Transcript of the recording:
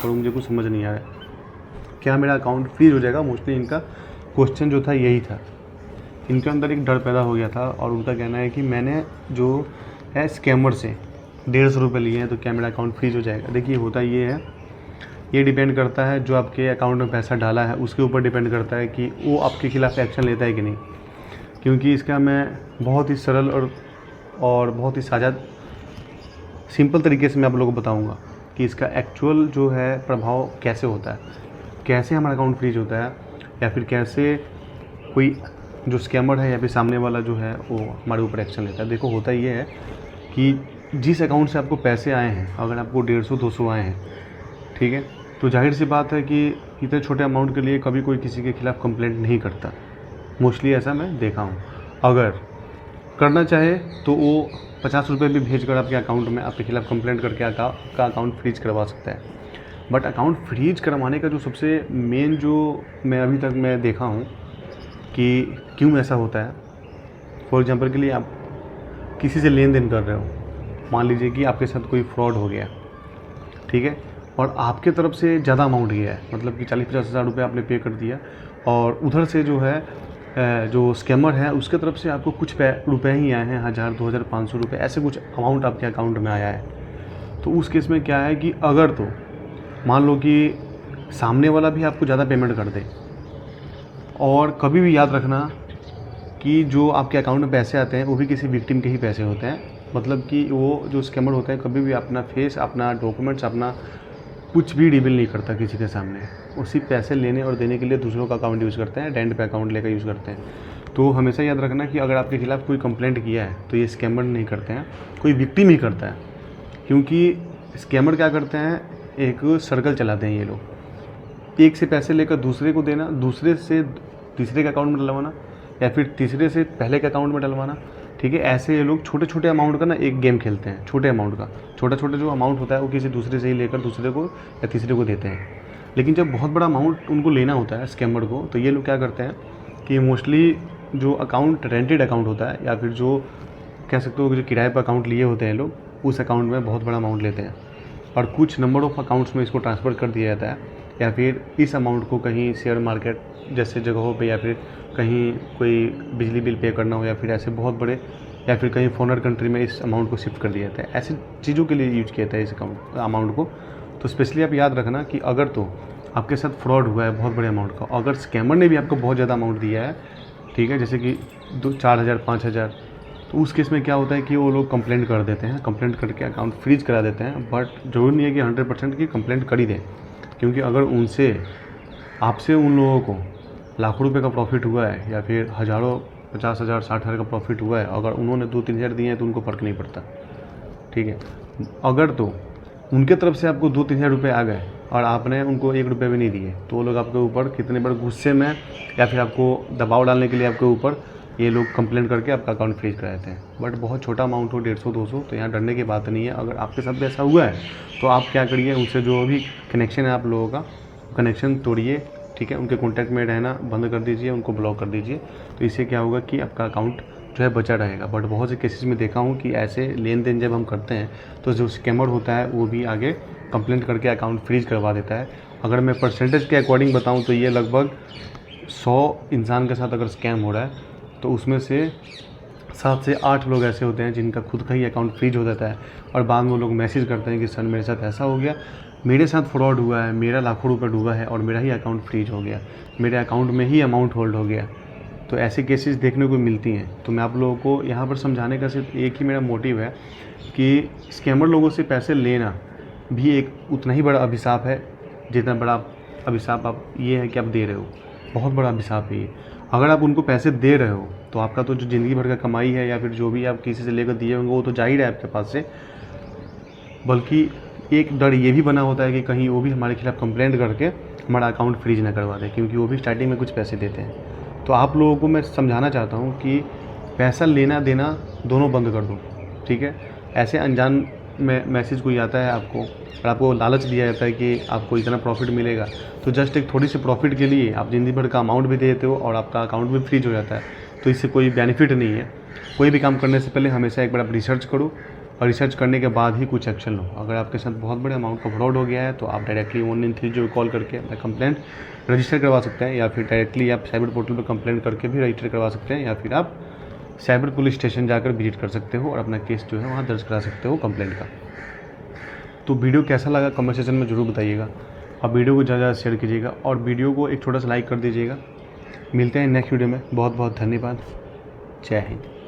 करूँ, मुझे कुछ समझ नहीं आया, क्या मेरा अकाउंट फ्रीज हो जाएगा। मोस्टली इनका क्वेश्चन जो था यही था, इनके अंदर एक डर पैदा हो गया था और उनका कहना है कि मैंने जो है स्कैमर से 150 रुपये लिए हैं तो क्या मेरा अकाउंट फ्रीज हो जाएगा। देखिए होता ये है, ये डिपेंड करता है जो आपके अकाउंट में पैसा डाला है उसके ऊपर डिपेंड करता है कि वो आपके खिलाफ़ एक्शन लेता है कि नहीं। क्योंकि इसका मैं बहुत ही सरल और बहुत ही साझा सिंपल तरीके से मैं आप लोगों को बताऊंगा कि इसका एक्चुअल जो है प्रभाव कैसे होता है, कैसे हमारा अकाउंट फ्रीज होता है, या फिर कैसे कोई जो स्कैमर है या फिर सामने वाला जो है वो हमारे ऊपर एक्शन लेता है। देखो होता ये है कि जिस अकाउंट से आपको पैसे आए हैं, अगर आपको 150-200 आए हैं, ठीक है, तो जाहिर सी बात है कि इतने छोटे अमाउंट के लिए कभी कोई किसी के खिलाफ़ कंप्लेंट नहीं करता। मोस्टली ऐसा मैं देखा हूँ। अगर करना चाहे तो वो 50 रुपये भी भेज कर आपके अकाउंट में आपके खिलाफ़ कंप्लेंट करके आपका अकाउंट फ्रीज करवा सकता है। बट अकाउंट फ्रीज करवाने का जो सबसे मेन जो मैं अभी तक मैं देखा हूँ कि क्यों ऐसा होता है। फॉर एग्जांपल के लिए आप किसी से लेन देन कर रहे हो, मान लीजिए कि आपके साथ कोई फ्रॉड हो गया, ठीक है, और आपके तरफ से ज़्यादा अमाउंट गया है, मतलब कि 40-50 हज़ार रुपये आपने पे कर दिया, और उधर से जो है जो स्कैमर है उसके तरफ से आपको कुछ रुपए ही आए हैं, 1000, 2000, 500 रुपये, ऐसे कुछ अमाउंट आपके अकाउंट में आया है। तो उस केस में क्या है कि अगर तो मान लो कि सामने वाला भी आपको ज़्यादा पेमेंट कर दे, और कभी भी याद रखना कि जो आपके अकाउंट में पैसे आते हैं वो भी किसी विक्टिम के ही पैसे होते हैं। मतलब कि वो जो स्कैमर होते हैं कभी भी अपना फेस, अपना डॉक्यूमेंट्स, अपना कुछ भी रिवील नहीं करता किसी के सामने। उसी पैसे लेने और देने के लिए दूसरों का अकाउंट यूज़ करते हैं, रेंट पे अकाउंट लेकर यूज़ करते हैं। तो हमेशा याद रखना कि अगर आपके खिलाफ़ कोई कंप्लेंट किया है तो ये स्कैमर नहीं करते हैं, कोई विक्टिम ही करता है। क्योंकि स्कैमर क्या करते हैं, एक सर्कल चलाते हैं ये लोग, एक से पैसे लेकर दूसरे को देना, दूसरे से तीसरे के अकाउंट में डलवाना, या फिर तीसरे से पहले के अकाउंट में डलवाना, ठीक है। ऐसे ये लोग छोटे छोटे अमाउंट का ना एक गेम खेलते हैं, छोटे अमाउंट का, छोटा छोटा जो अमाउंट होता है वो किसी दूसरे से ही लेकर दूसरे को या तीसरे को देते हैं। लेकिन जब बहुत बड़ा अमाउंट उनको लेना होता है स्कैमर को, तो ये लोग क्या करते हैं कि मोस्टली जो अकाउंट रेंटेड अकाउंट होता है, या फिर जो कह सकते हो जो किराए पर अकाउंट लिए होते हैं लोग, उस अकाउंट में बहुत बड़ा अमाउंट लेते हैं और कुछ नंबर ऑफ़ अकाउंट्स में इसको ट्रांसफ़र कर दिया जाता है, या फिर इस अमाउंट को कहीं शेयर मार्केट जैसे जगहों पे, या फिर कहीं कोई बिजली बिल पे करना हो, या फिर ऐसे बहुत बड़े, या फिर कहीं फॉरेनर कंट्री में इस अमाउंट को शिफ्ट कर दिया जाता है। ऐसी चीज़ों के लिए यूज किया जाता है इस अमाउंट को। तो स्पेशली आप याद रखना कि अगर तो आपके साथ फ्रॉड हुआ है बहुत बड़े अमाउंट का, अगर स्कैमर ने भी आपको बहुत ज़्यादा अमाउंट दिया है, ठीक है, जैसे कि 4,000, 5,000, तो उस केस में क्या होता है कि वो लोग कंप्लेंट कर देते हैं, कंप्लेंट करके अकाउंट फ्रीज करा देते हैं। बट ज़रूरी नहीं है कि 100% की कंप्लेंट कर ही दें, क्योंकि अगर उनसे आपसे उन लोगों को लाखों रुपए का प्रॉफिट हुआ है, या फिर हज़ारों, 50,000, 60,000 का प्रॉफिट हुआ है, अगर उन्होंने 2-3 हज़ार दिए हैं तो उनको फ़र्क नहीं पड़ता, ठीक है। अगर तो उनके तरफ से आपको 2-3 हज़ार रुपये आ गए और आपने उनको 1 रुपये भी नहीं दिए, तो वो लोग आपके ऊपर कितने बड़े गुस्से में, या फिर आपको दबाव डालने के लिए आपके ऊपर ये लोग कंप्लेंट करके आपका अकाउंट फ्रीज करा देते हैं। बट बहुत छोटा अमाउंट हो, 150-200, तो यहाँ डरने की बात नहीं है। अगर आपके साथ भी ऐसा हुआ है तो आप क्या करिए, उनसे जो भी कनेक्शन है आप लोगों का, कनेक्शन तोड़िए, ठीक है, उनके कॉन्टैक्ट में रहना बंद कर दीजिए, उनको ब्लॉक कर दीजिए। तो इससे क्या होगा कि आपका अकाउंट जो है बचा रहेगा। बट बहुत से केसेस में देखा हूँ कि ऐसे लेन देन जब हम करते हैं तो जो स्कैमर होता है वो भी आगे कंप्लेंट करके अकाउंट फ्रीज करवा देता है। अगर मैं परसेंटेज के अकॉर्डिंग बताऊँ तो ये लगभग 100 इंसान के साथ अगर स्कैम हो रहा है तो उसमें से 7 से 8 लोग ऐसे होते हैं जिनका खुद का ही अकाउंट फ्रीज हो जाता है, और बाद में वो लोग मैसेज करते हैं कि सर मेरे साथ ऐसा हो गया, मेरे साथ फ्रॉड हुआ है, मेरा लाखों रुपए डूबा है और मेरा ही अकाउंट फ्रीज हो गया, मेरे अकाउंट में ही अमाउंट होल्ड हो गया। तो ऐसे केसेस देखने को मिलती हैं। तो मैं आप लोगों को यहाँ पर समझाने का सिर्फ एक ही मेरा मोटिव है कि स्कैमर लोगों से पैसे लेना भी एक उतना ही बड़ा अभिशाप है जितना बड़ा अभिशाप आप ये है कि आप दे रहे हो। बहुत बड़ा अभिशाप है ये। अगर आप उनको पैसे दे रहे हो तो आपका तो जो ज़िंदगी भर का कमाई है, या फिर जो भी आप किसी से लेकर दिए होंगे, वो तो जा ही रहा है आपके पास से। बल्कि एक डर ये भी बना होता है कि कहीं वो भी हमारे खिलाफ़ कंप्लेंट करके हमारा अकाउंट फ्रीज ना करवा दे, क्योंकि वो भी स्टार्टिंग में कुछ पैसे देते हैं। तो आप लोगों को मैं समझाना चाहता हूँ कि पैसा लेना देना दोनों बंद कर दो, ठीक है। ऐसे अनजान में मैसेज कोई आता है आपको और आपको लालच दिया जाता है कि आपको इतना प्रॉफिट मिलेगा, तो जस्ट एक थोड़ी सी प्रॉफिट के लिए आप ज़िंदगी भर का अमाउंट भी दे देते हो और आपका अकाउंट भी फ्रीज हो जाता है। तो इससे कोई बेनिफिट नहीं है। कोई भी काम करने से पहले हमेशा एक बार आप रिसर्च करो, और रिसर्च करने के बाद ही कुछ एक्शन लो। अगर आपके साथ बहुत बड़े अमाउंट का फ्रॉड हो गया है तो आप डायरेक्टली 193 कॉल करके अपना कंप्लेंट रजिस्टर करवा सकते हैं, या फिर डायरेक्टली आप साइबर पोर्टल पर कंप्लेंट करके भी रजिस्टर करवा सकते हैं, या फिर आप साइबर पुलिस स्टेशन जाकर विजिट कर सकते हो और अपना केस जो है वहाँ दर्ज करा सकते हो कंप्लेंट का। तो वीडियो कैसा लगा कमेंट सेक्शन में ज़रूर बताइएगा, और वीडियो को ज़्यादा शेयर कीजिएगा और वीडियो को एक छोटा सा लाइक कर दीजिएगा। मिलते हैं नेक्स्ट वीडियो में। बहुत बहुत धन्यवाद। जय हिंद।